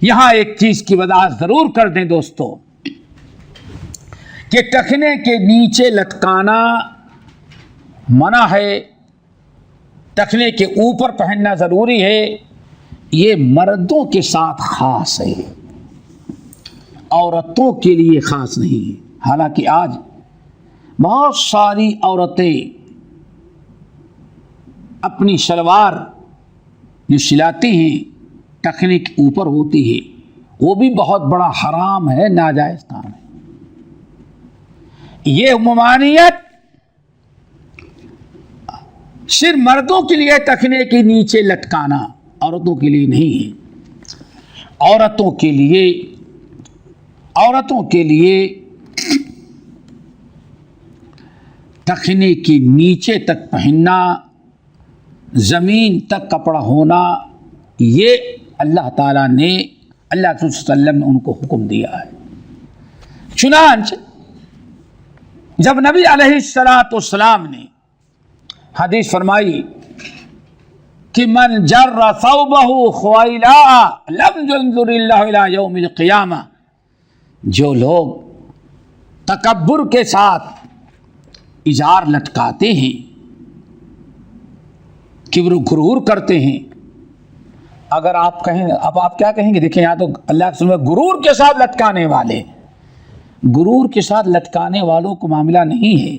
یہاں ایک چیز کی وضاحت ضرور کر دیں دوستو کہ ٹخنے کے نیچے لٹکانا منع ہے، ٹخنے کے اوپر پہننا ضروری ہے، یہ مردوں کے ساتھ خاص ہے، عورتوں کے لیے خاص نہیں ہے۔ حالانکہ آج بہت ساری عورتیں اپنی شلوار جو سلاتی ہیں ٹخنے کے اوپر ہوتی ہے، وہ بھی بہت بڑا حرام ہے، ناجائز کام ہے۔ یہ ممانعت صرف مردوں کے لیے ٹخنے کے نیچے لٹکانا، عورتوں کے لیے نہیں ہے۔ عورتوں کے لیے ٹخنے کے نیچے تک پہننا، زمین تک کپڑا ہونا، یہ اللہ تعالیٰ نے، اللہ صلی اللہ علیہ وسلم نے ان کو حکم دیا ہے۔ چنانچہ جب نبی علیہ السلام نے حدیث فرمائی کہ من جر ثوبہ خویلا لم ينظر اللہ الی یوم القیامہ، جو لوگ تکبر کے ساتھ ازار لٹکاتے ہیں، کبر و غرور کرتے ہیں، اگر آپ کہیں، اب آپ کیا کہیں گے؟ دیکھیں یہاں تو اللہ کے سامنے غرور کے ساتھ لٹکانے والے، غرور کے ساتھ لٹکانے والوں کو معاملہ نہیں ہے۔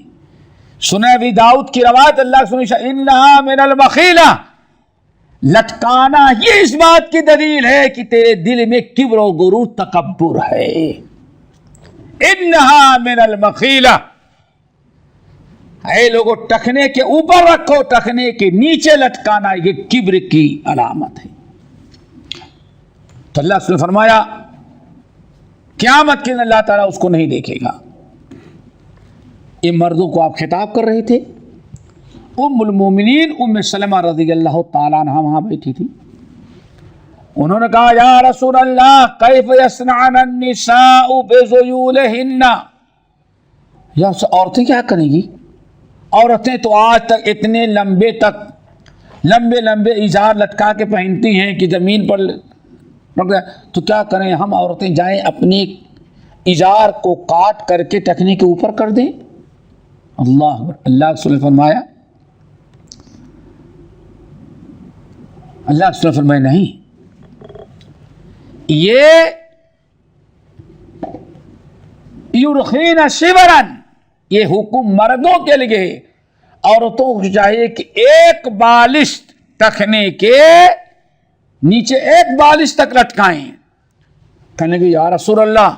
سنن ابی داؤد کی روایت، اللہ سنشا انہا من المخیلہ، لٹکانا یہ اس بات کی دلیل ہے کہ تیرے دل میں کبر و غرور، تکبر ہے۔ انہا من المخیلہ، اے لوگوں ٹخنے کے اوپر رکھو، ٹخنے کے نیچے لٹکانا یہ کبر کی علامت ہے۔ تو اللہ نے فرمایا قیامت کے دن اللہ تعالیٰ اس کو نہیں دیکھے گا۔ یہ مردوں کو آپ خطاب کر رہے تھے۔ ام المومنین ام سلمہ رضی اللہ تعالیٰ عنہ وہاں بیٹھی تھی، انہوں نے کہا یا رسول اللہ کیف یصنعن النساء بذیولہن، یا عورتیں کیا کریں گی؟ عورتیں تو آج تک اتنے لمبے ازار لٹکا کے پہنتی ہیں کہ زمین پر تو کیا کریں ہم عورتیں جائیں اپنے ازار کو کاٹ کر کے ٹخنے کے اوپر کر دیں؟ اللہ اللہ صلی اللہ فرمایا، اللہ صلی اللہ فرمایا نہیں، یہ یرخین شبرن، یہ حکم مردوں کے لیے، عورتوں کو چاہیے کہ ایک بالش ٹخنے کے نیچے ایک بالش تک لٹکائیں۔ کہنے کہ یا رسول اللہ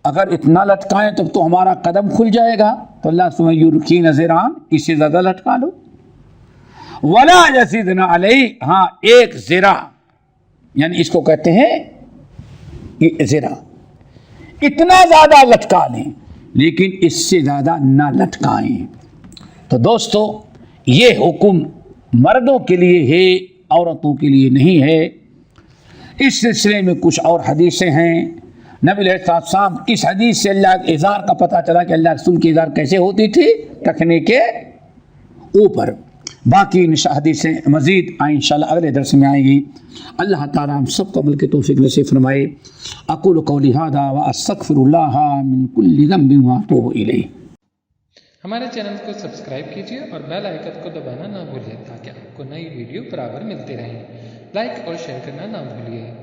اگر اتنا لٹکائیں تب تو ہمارا قدم کھل جائے گا، تو اللہ سبحانہ یرخین ذراعن، اس سے زیادہ لٹکا لو، ولا یزیدن علیہ، ہاں ایک ذراع، یعنی اس کو کہتے ہیں ذراع، اتنا زیادہ لٹکا لیں لیکن اس سے زیادہ نہ لٹکائیں۔ تو دوستو یہ حکم مردوں کے لیے ہے، عورتوں کے لیے نہیں ہے۔ اس سلسلے میں کچھ اور حدیثیں ہیں۔ نبی علیہ السلام اس حدیث سے اللہ کے ازار کا پتہ چلا کہ اللہ کے رسول کی ازار کیسے ہوتی تھی، ٹخنے کے اوپر۔ باقی حدیثیں مزید انشاءاللہ اگلے درس میں آئیں گی۔ اللہ تعالی ہم سب کو عمل کے توفیق نصیب فرمائے۔ اقول قولی ھذا واستغفر اللہ من کل ذنب واتوب الیہ۔ ہمارے چینل کو سبسکرائب کیجیے اور بیل آئیکن کو دبانا نہ بھولیں تاکہ آپ کو نئی ویڈیو برابر ملتی رہیں۔ لائک اور شیئر کرنا نہ بھولیے۔